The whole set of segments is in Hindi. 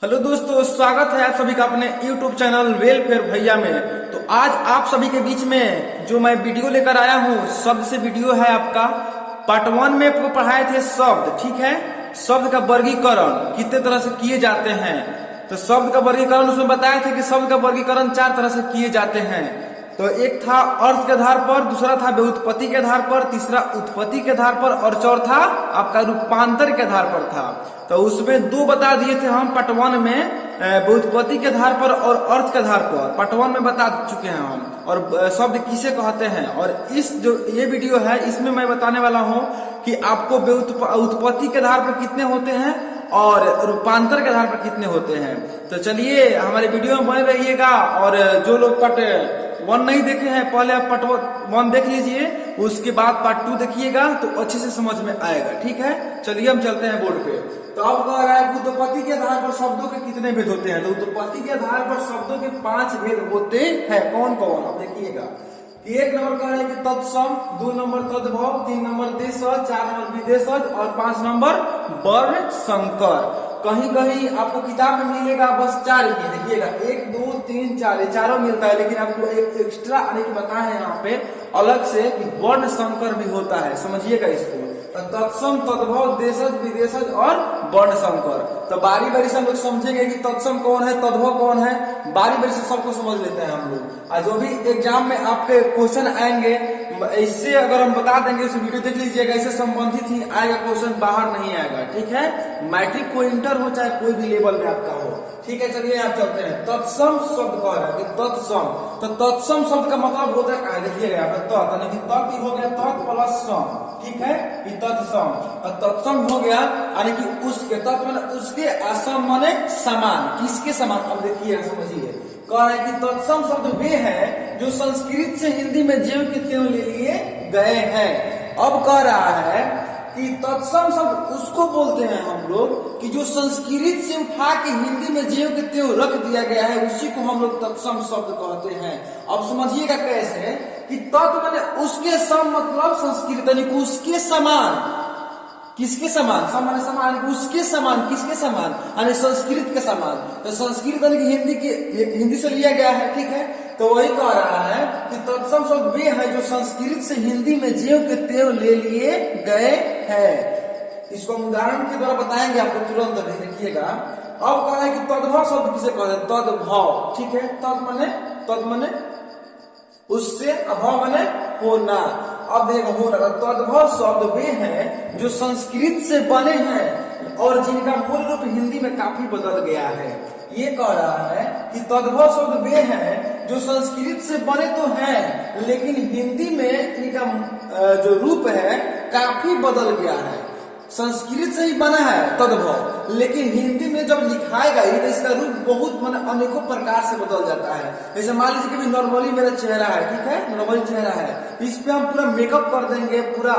हेलो दोस्तों, स्वागत है आप सभी का अपने YouTube चैनल वेलफेयर भैया में। तो आज आप सभी के बीच में जो मैं वीडियो लेकर आया हूँ, शब्द से वीडियो है आपका। पार्ट 1 में आपको पढ़ाए थे शब्द, ठीक है। शब्द का वर्गीकरण कितने तरह से किए जाते हैं। तो शब्द का वर्गीकरण उसमें बताए थे कि शब्द का वर्गीकरण 4 तरह से किए जाते हैं। तो एक था अर्थ के आधार पर, दूसरा था व्युत्पत्ति के आधार पर, तीसरा उत्पत्ति के आधार पर और चौथा आपका रूपांतर के आधार पर था। तो उसमें 2 बता दिए थे हम पार्ट 1 में, व्युत्पत्ति के आधार पर और अर्थ के आधार पर। पार्ट 1 में बता चुके हैं हम, और शब्द किसे कहते हैं। और इस जो ये वीडियो है इसमें मैं बताने वाला हूँ कि आपको उत्पत्ति के आधार पर कितने होते हैं और रूपांतर के आधार पर कितने होते हैं। तो चलिए हमारे वीडियो में बने रहिएगा। और जो लोग पार्ट 1 नहीं देखे हैं, पहले आप पार्ट 1 देख लीजिए, उसके बाद पार्ट 2 देखिएगा तो अच्छे से समझ में आएगा, ठीक है। चलिए हम चलते हैं बोर्ड पे। तो अब कह रहा है उत्पत्ति के आधार पर शब्दों के कितने भेद होते हैं। तो उत्पत्ति के आधार पर शब्दों के 5 भेद होते हैं। कौन कौन, अब देखिएगा। 1 नंबर कह रहे हैं कि तत्सम, 2 नंबर तद्भव, 3 नंबर देशज, 4 नंबर विदेशज और 5 नंबर वर्ण संकर। कहीं कहीं आपको किताब में मिलेगा बस 4 ही, देखिएगा 1 2 3 4, ये चारों मिलता है। लेकिन आपको एक एक्स्ट्रा आने की बताया है यहाँ पे अलग से कि वर्ण संकर भी होता है, समझिएगा इसको। तत्सम, तद्भव, देशज, विदेशज और वर्ण संकर। तो बारी बारी से हम लोग समझेंगे कि तत्सम कौन है, तद्भव कौन है, बारी बारी से सबको समझ लेते हैं हम लोग। और जो भी एग्जाम में आपके क्वेश्चन आएंगे, इससे अगर हम बता देंगे, उस वीडियो देख लीजिएगा, इससे संबंधित ही आएगा क्वेश्चन, बाहर नहीं आएगा, ठीक है। मैट्रिक को इंटर हो चाहे कोई भी लेवल में आपका हो, ठीक है। चलिए आप चलते हैं। तत्सम शब्द कह रहा है कि तत्सम, तो तत्सम शब्द का मतलब होता है क्या, देखिएगा यहाँ पे तत्, यानी कि तत् हो गया तत् प्लस सम, ठीक है, ये तत्सम। और तत्सम हो गया यानी कि उसके, तत् माने उसके, असम माने समान, किसके समान। अब देखिए समझिए, कह रहे हैं कि तत्सम शब्द वे हैं जो संस्कृत से हिंदी में ज्यों के त्यों ले लिए गए हैं। अब कह रहा है कि तत्सम शब्द उसको बोलते हैं हम लोग कि जो संस्कृत से उठा के हिंदी में ज्यों के त्यों रख दिया गया है, उसी को हम लोग तत्सम शब्द कहते हैं। अब समझिएगा कैसे कि तत् माने उसके सम, मतलब संस्कृत यानी कि उसके समान। किसके समान, समान समान, उसके समान, किसके समान, यानी संस्कृत के समान। तो संस्कृत यानी कि हिंदी से लिया गया है, ठीक है। तो वही कह रहा है कि तत्सम शब्द वे है जो संस्कृत से हिंदी में ज्यों के त्यों ले लिए गए हैं। इसको हम उदाहरण के द्वारा बताएंगे आपको तुरंत, अभी देखिएगा। अब कह रहा है कि तद्भव शब्द किसे कहते हैं, तद्भव, ठीक है। तद माने उससे, अभाव माने होना। अब देखो होना, तद्भव शब्द वे हैं जो संस्कृत से बने हैं और जिनका मूल रूप हिंदी में काफी बदल गया है। ये कह रहा है कि तद्भव शब्द वे हैं जो संस्कृत से बने तो हैं, लेकिन हिंदी में इनका जो रूप है काफी बदल गया है। संस्कृत से ही बना है तद्भव, लेकिन हिंदी में जब लिखाएगा ही तो इसका रूप बहुत अनेकों प्रकार से बदल जाता है। जैसे मान लीजिए कि नॉर्मली मेरा चेहरा है, ठीक है, नॉर्मली चेहरा है, इस पे हम पूरा मेकअप कर देंगे, पूरा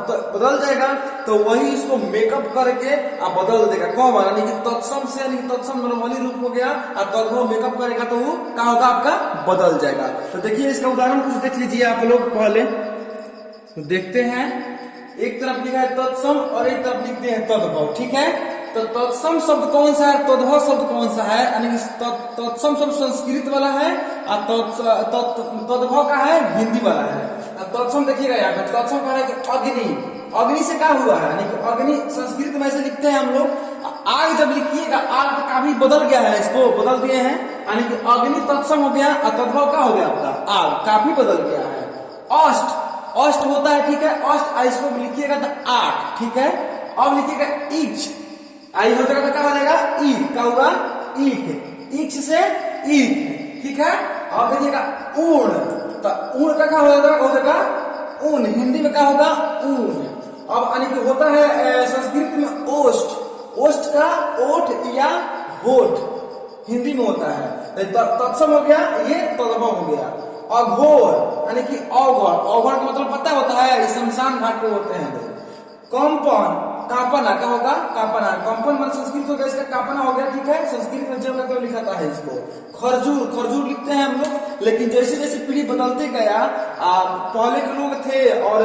तो बदल जाएगा। तो वही इसको मेकअप करके आप बदल देगा। कौन, यानी कि तत्सम से, यानी तत्सम नॉर्मली रूप हो गया, और तद्भव मेकअप करेगा तो वो क्या होगा, आपका बदल जाएगा। तो देखिए इसका उदाहरण कुछ देख लीजिए आप लोग। पहले तो देखते हैं, एक तरफ लिखा है तत्सम और एक तरफ लिखते हैं तद्भव, ठीक है। तो तत्सम शब्द कौन सा है, तद्भव शब्द कौन सा है, यानी तत्सम शब्द संस्कृत वाला है और तद्भव का है हिंदी वाला है। तत्सम देखिएगा यहाँ पे, तत्सम कह रहा है कि अग्नि, अग्नि से क्या हुआ है, यानी कि अग्नि संस्कृत में ऐसे लिखते हैं हम लोग। आग जब लिखिएगा, आग तो काफी बदल गया है, इसको बदल दिए हैं, यानी कि अग्नि तत्सम हो गया और तद्भव क्या हो गया, आपका आग काफी बदल गया है। अष्ट, अष्ट होता है, ठीक है, अष्ट, इसको लिखिएगा तो 8, ठीक है। अब लिखिएगा इच, आई हो जाएगा तो क्या बनेगा, ईख, क्या होगा, ईख, इच से ईख, ठीक है। अब देखिएगा ऊण, तो ऊण का क्या हो जाएगा, ऊन, हिंदी में क्या होगा, ऊन। अब यानी कि होता है संस्कृत में ओष्ठ, ओष्ठ का ओठ या होठ हिंदी में होता है। तत्सम हो गया, ये तद्भव हो गया। अघोर यानी कि अघोर, अघोर का मतलब पता होता है, शमशान घाट पे होते हैं लोग। कंपन, कांपना, क्या होगा, कांपना, कंपन मतलब संस्कृत हो गया, इसका कांपना हो गया, ठीक है। संस्कृत में जो करके लिखाता है इसको। खरजूर, खरजूर लिखते हैं हम लोग, लेकिन जैसे जैसे पीढ़ी बदलते गया, पहले के लोग थे और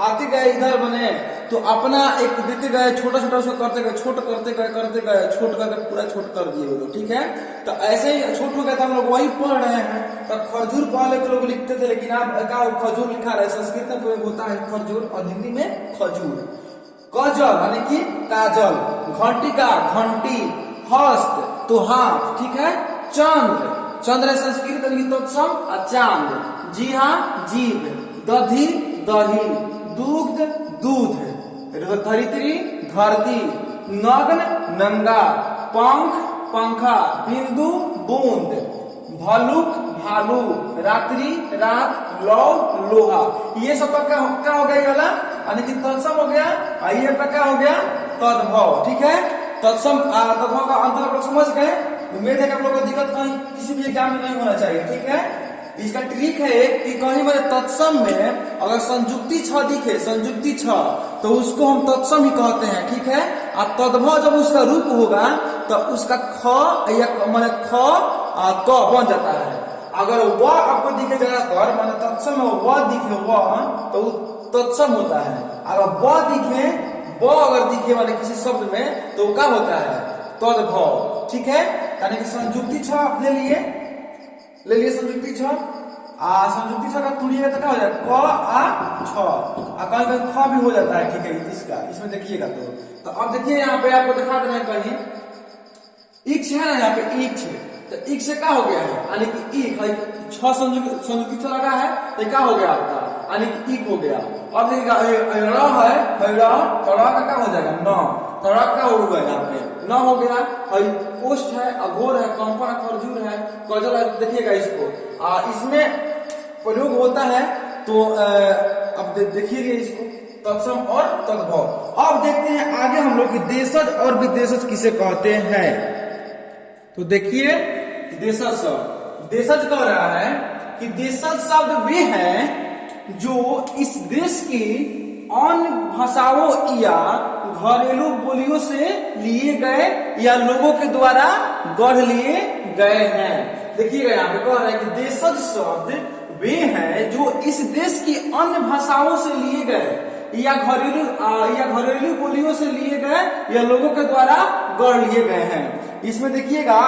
आते गए इधर बने, तो अपना एक देते गए, छोटा छोटा उसको करते गए, छोट करते गए, छोट करके पूरा छोट कर दिए वो लोग, ठीक है। तो ऐसे ही छोट हो गया था, हम लोग वही पढ़ रहे हैं। तो खरजूर पहले के लोग लिखते थे, लेकिन अब क्या खजूर लिखा रहा है। संस्कृत में होता है खरजूर और हिंदी में खजूर। कजल यानी कि काजल, घंटिका घंटी, हस्त तो हाथ, ठीक है। चंद्र, चंद्र संस्कृत में तत्सम और चांद, जी हाँ जीव, दधी दही, दुग्ध दूध, धरित्री धरती, नग्न नंगा, पंख पंखा, बिंदु बूंद, भलुक भालू, रात्रि रात, लौ लोहा। ये सब का क्या हो गया, ये वाला यानी कि तत्सम हो गया। ये का क्या हो गया, तद्भव, ठीक है। तत्सम तद्भव का अंतर आप लोग समझ गए। उम्मीद है कि आप लोगों को दिक्कत कहीं किसी भी एग्जाम में नहीं होना चाहिए, ठीक है। इसका ट्रिक है कि कहीं मेरे तत्सम में अगर संयुक्ति छ दिखे, संयुक्ति छ, तो उसको हम तत्सम ही कहते हैं, ठीक है। और तद्भव जब उसका रूप होगा तो उसका ख या माने ख क बन जाता है। अगर व आपको दिखे ज्यादातर माने तत्सम में व दिखे व, तो तत्सम होता है। अगर व दिखे, ब अगर दिखे वाले किसी शब्द में, तो क्या होता है, तद्भव, ठीक है। यानी कि संयुक्ति छ आप ले लिए संयुक्ति छ, संयुक्ति छ का तुड़िएगा तो क्या हो जाएगा, क आ छ, कहीं कहीं ख भी हो जाता है, ठीक है। इसका इसमें देखिएगा तो अब देखिए यहाँ पे आपको दिखा देना है कहीं इक्ष है ना, यहाँ पे इक्ष, तो इक्ष से क्या हो गया है, यानी कि इक छ संयुक्ति छ लगा है, तो क्या हो गया आपका, यानी कि इक हो गया। अब देखिएगा र है, र का क्या हो जाएगा, न, तो र क्या होगा यहाँ पे, न हो गया। ओष्ठ है, अघोर है, कंपन खरजूर है, कजल है। देखिएगा इसको, इसमें प्रयोग होता है। तो अब देखिएगा इसको, तत्सम और तद्भव। अब देखते हैं आगे हम लोग की देशज और विदेशज किसे कहते हैं। तो देखिए देशज शब्द, देशज कह रहा है कि देशज शब्द वे हैं जो इस देश की अन्य भाषाओं या घरेलू बोलियों से लिए गए या लोगों के द्वारा गढ़ लिए गए हैं। देखिएगा यहाँ पे कह रहा है कि देशज शब्द वे हैं जो इस देश की अन्य भाषाओं से लिए गए या घरेलू बोलियों से लिए गए या लोगों के द्वारा गढ़ लिए गए हैं। इसमें देखिएगा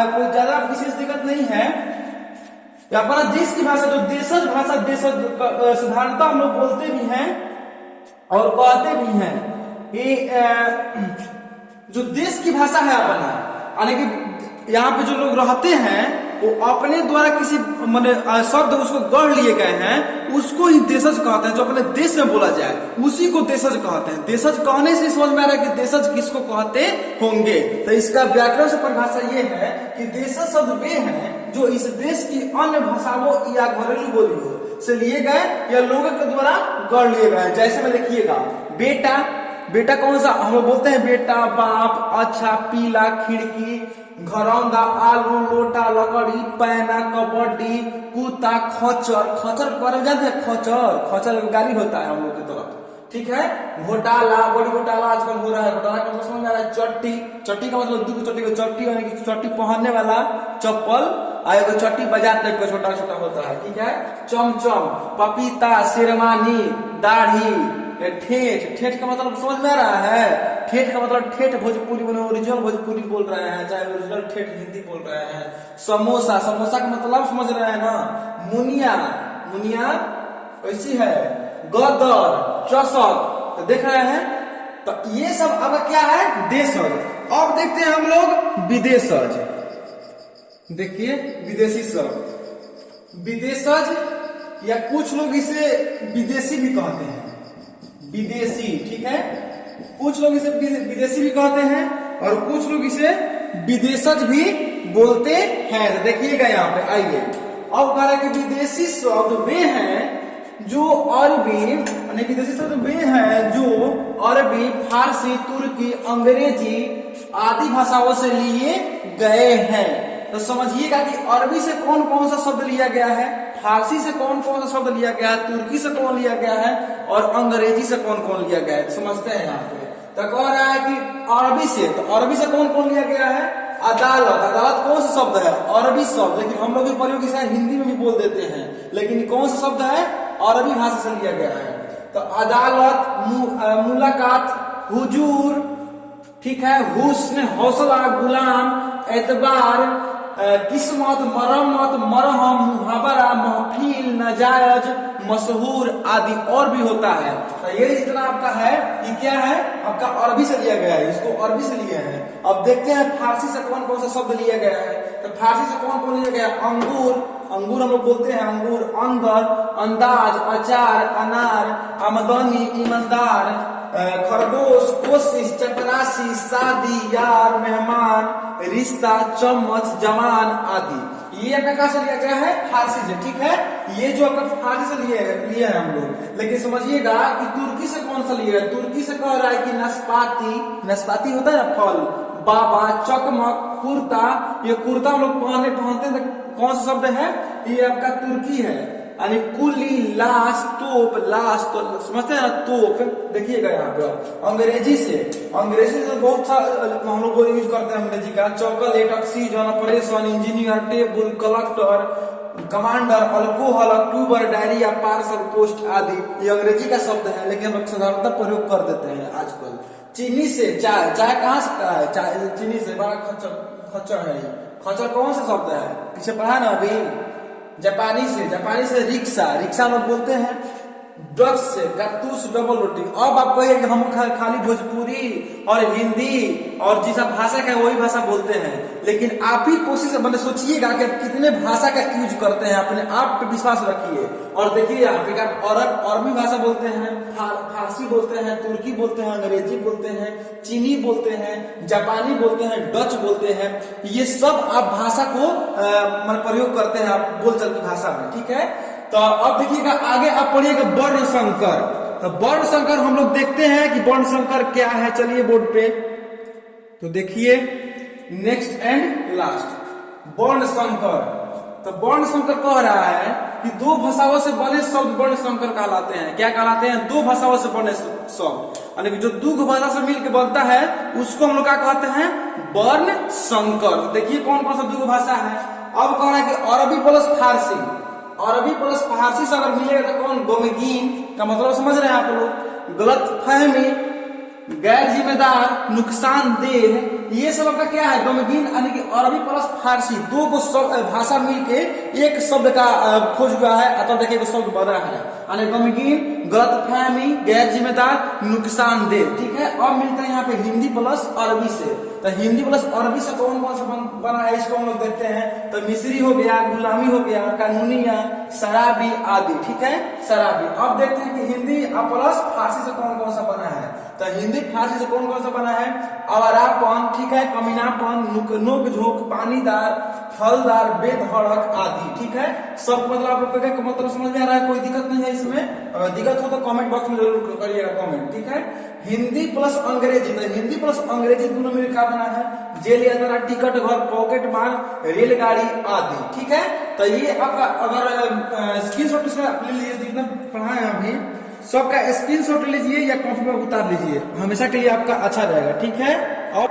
कोई ज्यादा विशेष दिक्कत नहीं है। अपना देश की भाषा जो देशज भाषा, देशज साधारणतः हम लोग बोलते भी हैं और कहते भी हैं। ये जो देश की भाषा है अपना, यानी कि यहाँ पे जो लोग रहते हैं वो अपने द्वारा किसी माने शब्द उसको गढ़ लिए गए हैं, उसको ही देशज कहते हैं। जो अपने देश में बोला जाए उसी को देशज कहते हैं। देशज कहने से समझ में आ रहा है कि देशज किसको कहते होंगे। तो इसका व्याकरण से परिभाषा ये है कि देशज शब्द वे हैं जो इस देश की अन्य भाषाओं या घरेलू बोलियों से लिए गए या लोगों के द्वारा गढ़ लिए गए। जैसे में देखिएगा बेटा, बेटा कौन सा हम लोग बोलते हैं, बेटा, बाप, अच्छा, पीला, खिड़की, घरौंदा, आलू, लोटा, लकड़ी, पैना, कबड्डी, कुत्ता, खचर। खचर पर जानते हैं, खचर, खचर गाली होता है हम लोग की तरफ, ठीक है। घोटाला, बड़ी घोटाला आजकल हो रहा है। घोटाला का मतलब समझ में आ रहा है, चट्टी, चट्टी का मतलब दूध चट्टी को चट्टी यानी कि चट्टी पहनने वाला चप्पल, आएगा चट्टी बाजार टाइप का छोटा छोटा होता है, ठीक है। चमचम, पपीता, शेरवानी, दाढ़ी, ठेठ, ठेठ का मतलब समझ में आ रहा है। ठेठ का मतलब ठेठ भोजपुरी में ओरिजिनल भोजपुरी बोल रहे हैं, चाहे ओरिजिनल ठेठ हिंदी बोल रहे हैं। समोसा, समोसा का मतलब समझ रहे हैं ना। मुनिया, मुनिया ऐसी है। गदर, चषक, तो देख रहे हैं। तो ये सब अब क्या है, देशज। अब देखते हैं हम लोग विदेशज। देखिए विदेशी शब्द, विदेशज या कुछ लोग इसे विदेशी भी कहते हैं, विदेशी, ठीक है। कुछ लोग इसे विदेशी भी कहते हैं और कुछ लोग इसे विदेशज भी बोलते हैं। तो देखिएगा यहाँ पे, आइए अब कह रहा है कि विदेशी शब्द वे हैं जो अरबी, यानी विदेशी शब्द वे हैं जो अरबी, फारसी, तुर्की, अंग्रेजी आदि भाषाओं से लिए गए हैं। तो समझिएगा कि अरबी से कौन कौन सा शब्द लिया गया है, फारसी से कौन कौन सा शब्द लिया गया है, तुर्की से कौन लिया गया है और अंग्रेजी से कौन कौन लिया गया है, समझते हैं यहाँ पे। तो कह रहा है कि अरबी से, तो अरबी से कौन कौन लिया गया है, अदालत। अदालत कौन सा शब्द है, अरबी शब्द, लेकिन हम लोग प्रयोग इसे हिंदी में भी बोल देते हैं, लेकिन कौन सा शब्द है, अरबी भाषा से लिया गया है। तो अदालत, मुलाकात, हुजूर, ठीक है, हुस्न, हौसला, गुलाम, एतबार, किस्मत, मरम्मत, मरहम, मुहावरा, महफिल, नाजायज, मशहूर आदि और भी होता है। तो ये जितना आपका है ये क्या है, आपका अरबी से लिया गया है, इसको अरबी से लिए हैं। अब देखते हैं फारसी से कौन कौन सा शब्द लिया गया है। तो फारसी से कौन कौन लिया गया है, अंगूर, अंगूर हम लोग बोलते हैं अंगूर, अंदर, अंदाज, अचार, अनार, आमदनी, ईमानदार, खरगोश, कोशिश, चपरासी, शादी, यार, मेहमान, रिश्ता, चम्मच, जवान आदि। ये आपका कहाँ से लिया गया है, फारसी से, ठीक है। ये जो आपका फारसी से लिए है हम लोग। लेकिन समझिएगा कि तुर्की से कौन सा लिया है, तुर्की से कह रहा है कि नाशपाती, नाशपाती होता है ना फल, बाबा, चकमक, कुर्ता, ये कुर्ता हम लोग पहनते हैं, तो कौन सा शब्द है, ये आपका तुर्की है। यानी कुली, लाश, तोप, लाश, तो समझते हैं ना, तोप, देखिएगा यहाँ पे। अंग्रेजी से बहुत सा हम लोग यूज करते हैं अंग्रेजी का, chocolate, oxygen, operation, engineer, table, collector, commander, alcohol, October, diarrhoea, parcel, post आदि ये अंग्रेजी का शब्द है, लेकिन हम लोग साधारणतः प्रयोग कर देते हैं आजकल। चीनी से चाय, चाय कहाँ से है, चाय चीनी से, बड़ा खच्चर है। खच्चर कौन सा शब्द है, पीछे पढ़ा ना अभी। जापानी से रिक्शा, रिक्शा लोग बोलते हैं। डच से कारतूस, डबल रोटी। अब आप कहिए कि हम खाली भोजपुरी और हिंदी और जिस भाषा का वही भाषा बोलते हैं, लेकिन आप ही कोशिश मतलब सोचिएगा कि आप कितने भाषा का यूज करते हैं, अपने आप पे विश्वास रखिए और देखिए आप अरबी भाषा बोलते हैं, फारसी बोलते हैं, तुर्की बोलते हैं, अंग्रेजी बोलते हैं, चीनी बोलते हैं, जापानी बोलते हैं, डच बोलते हैं। ये सब आप भाषा को मतलब प्रयोग करते हैं आप बोलचाल की भाषा में, ठीक है। तो अब देखिएगा आगे आप पढ़िएगा वर्ण संकर। तो वर्ण संकर हम लोग देखते हैं कि वर्ण संकर क्या है, चलिए बोर्ड पे तो देखिए, नेक्स्ट एंड लास्ट वर्ण संकर। तो वर्ण संकर कह रहा है कि दो भाषाओं से बने शब्द वर्ण संकर कहलाते हैं। क्या कहलाते हैं, दो भाषाओं से बने शब्द, यानी कि जो दो भाषा से मिलकर बनता है उसको हम लोग क्या कहते हैं, वर्ण संकर। देखिए कौन कौन सा दो भाषा है। अब कह रहा है कि अरबी प्लस फारसी, अरबी प्लस फारसी से अगर मिलेगा तो कौन, गमगीन का मतलब समझ रहे हैं आप लोग, गलत फहमी, गैर जिम्मेदार, नुकसानदेह, ये सब आपका क्या है, गमगीन। यानी कि अरबी प्लस फारसी दो को भाषा मिलके एक शब्द का खोज हुआ है, अतः देखिए वो शब्द बना है, यानी गमगीन, गलत फहमी, गैर जिम्मेदार, नुकसानदेह, ठीक है। अब मिलता है यहाँ पे हिंदी प्लस अरबी से। तो हिंदी प्लस अरबी से कौन कौन सा बना है, इसको हम लोग देखते हैं। तो मिस्री हो गया, गुलामी हो गया, कानूनिया, शराबी आदि, ठीक है, शराबी। अब देखते हैं कि हिंदी प्लस फारसी से कौन कौन सा बना है। तो हिंदी फारसी से कौन कौन सा बना है, आवारापन, ठीक है, कमीनापन, नोक झोंक, पानीदार, फलदार, बेधड़क आदि, ठीक है। सब मतलब आप लोग का मतलब समझ में आ रहा है, कोई दिक्कत नहीं है इसमें। अगर दिक्कत हो तो कमेंट बॉक्स में जरूर करिएगा कमेंट, ठीक है। हिंदी प्लस अंग्रेजी, तो हिंदी प्लस अंग्रेजी दोनों मिलकर क्या बना है, जेल यात्रा, टिकट घर, पॉकेट मार, रेलगाड़ी आदि, ठीक है। तो ये आपका अगर स्क्रीनशॉट इसका ले लीजिए, जितना पढ़ाए अभी सबका स्क्रीनशॉट लीजिए या कॉपी में उतार लीजिए, हमेशा के लिए आपका अच्छा रहेगा, ठीक है। और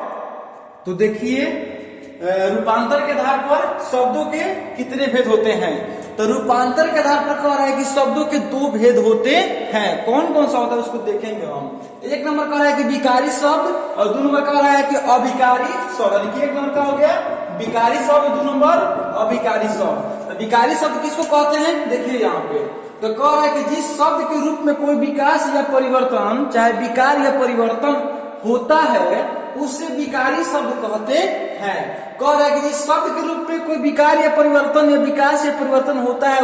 तो देखिए रूपांतर के आधार पर शब्दों के कितने भेद होते हैं। तो रूपांतर के आधार पर कह रहा है कि शब्दों के दो भेद होते हैं। कौन कौन सा होता है उसको देखेंगे हम। एक नंबर कह रहा है कि विकारी शब्द और दो नंबर कह रहा है कि अभिकारी शब्द। एक नंबर का हो गया विकारी शब्द, दो नंबर अभिकारी शब्द। तो विकारी शब्द किसको कहते हैं, देखिए यहाँ पे तो कह रहा है कि जिस शब्द के रूप में कोई विकास या परिवर्तन, चाहे विकार या परिवर्तन होता है उसे विकारी शब्द कहते हैं। कह रहा है कि जिस शब्द के रूप में कोई विकार या परिवर्तन या विकास या परिवर्तन होता है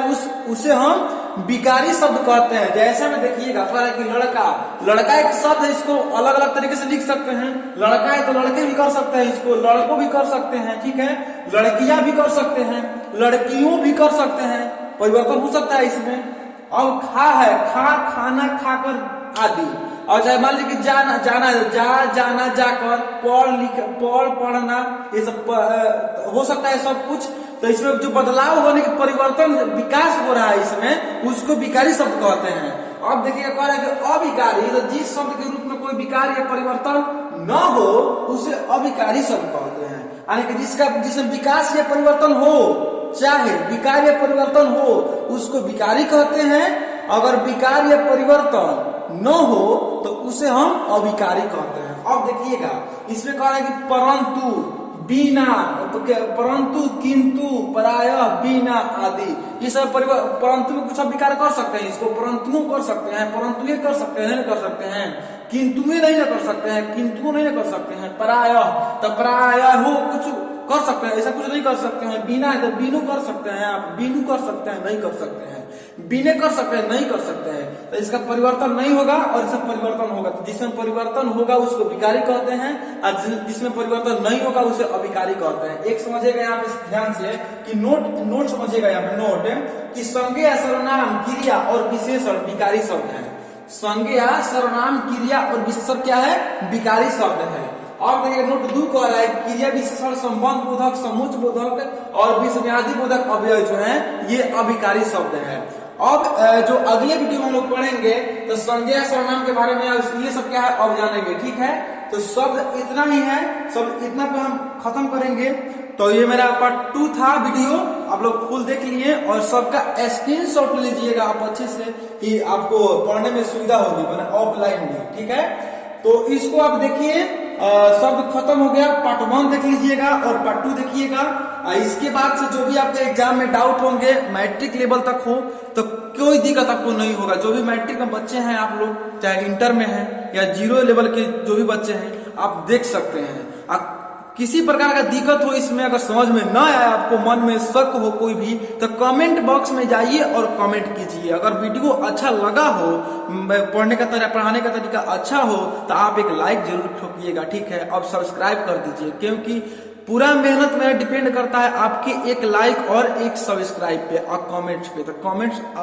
उसे हम विकारी शब्द कहते हैं। जैसे में देखिएगा कह रहा है कि लड़का, लड़का एक शब्द है, इसको अलग अलग तरीके से लिख सकते हैं। लड़का है तो लड़के भी कर सकते हैं, इसको लड़कों भी कर सकते हैं, ठीक है। लड़कियां भी कर सकते हैं, लड़कियों भी कर सकते हैं, परिवर्तन हो सकता है इसमें। अब खा है, खाना खाकर आदि। और चाहे मान लीजिए कि जाना जाना जाकर, पढ़ना, ये सब हो सकता है सब कुछ। तो इसमें जो बदलाव होने के परिवर्तन विकास हो रहा है इसमें, उसको विकारी शब्द कहते हैं। अब देखिए कह रहा है कि अविकारी, तो जिस शब्द के रूप में कोई विकार या परिवर्तन न हो उसे अविकारी शब्द कहते हैं। यानी कि जिसमें विकास या परिवर्तन हो, चाहे विकार या परिवर्तन हो, उसको विकारी कहते हैं। अगर विकार या परिवर्तन न हो तो उसे हम अविकारी कहते हैं। अब देखिएगा इसमें कह रहा है कि परंतु, बिना, परंतु, किंतु, प्रायः, बिना आदि, ये सब परंतु में कुछ विकार कर सकते हैं, इसको परंतु कर सकते हैं, परंतु ये कर सकते हैं, नहीं कर सकते हैं, किंतु ये नहीं कर सकते हैं, किंतु नहीं कर सकते हैं, प्रायः तो प्रायः हो कुछ कर सकते हैं, ऐसा कुछ नहीं कर सकते हैं, बिना है तो बिनु कर सकते हैं, आप बिनु कर सकते हैं, नहीं कर सकते हैं, बिने कर सकते हैं, नहीं कर सकते हैं, तो इसका परिवर्तन नहीं होगा और इसमें परिवर्तन होगा। तो जिसमें परिवर्तन होगा उसको विकारी कहते हैं और जिसमें परिवर्तन नहीं होगा उसे अविकारी कहते हैं। एक समझिएगा यहाँ पे ध्यान से कि नोट समझिएगा यहाँ पे नोट कि संज्ञा, सर्वनाम, क्रिया और विशेषण विकारी शब्द है। संज्ञा, सर्वनाम, क्रिया और विशेषण क्या है? विकारी शब्द है। और देखिए नोट 2 कह रहा है क्रिया विशेषण संबंध बोधक, समुच्चय बोधक और विषयादि बोधक अव्यय जो है ये अविकारी शब्द है। अब जो अगले वीडियो में हम लोग पढ़ेंगे तो संज्ञा, सर्वनाम के बारे में ये सब क्या है अब जानेंगे, ठीक है। तो शब्द इतना ही है, सब इतना पे हम खत्म करेंगे। तो ये मेरा पार्ट 2 था वीडियो, आप लोग फुल देख लिए और सबका स्क्रीनशॉट लीजिएगा आप अच्छे से कि आपको पढ़ने में सुविधा होगी मैंने ऑफलाइन में, ठीक है। तो इसको आप देखिए, सब खत्म हो गया। पार्ट 1 देख लीजिएगा और पार्ट 2 देखिएगा। इसके बाद से जो भी आपके एग्जाम में डाउट होंगे मैट्रिक लेवल तक हो तो कोई दिक्कत आपको नहीं होगा। जो भी मैट्रिक में बच्चे हैं आप लोग, चाहे इंटर में हैं या 0 लेवल के जो भी बच्चे हैं, आप देख सकते हैं। किसी प्रकार का दिक्कत हो इसमें, अगर समझ में न आया, आपको मन में शक हो कोई भी, तो कमेंट बॉक्स में जाइए और कमेंट कीजिए। अगर वीडियो अच्छा लगा हो, पढ़ने का तरीका, पढ़ाने का तरीका अच्छा हो तो आप एक लाइक जरूर ठोकिएगा, ठीक है। अब सब्सक्राइब कर दीजिए क्योंकि पूरा मेहनत मेरा डिपेंड करता है आपके एक लाइक और एक सब्सक्राइब पे और कमेंट्स पे। तो कमेंट्स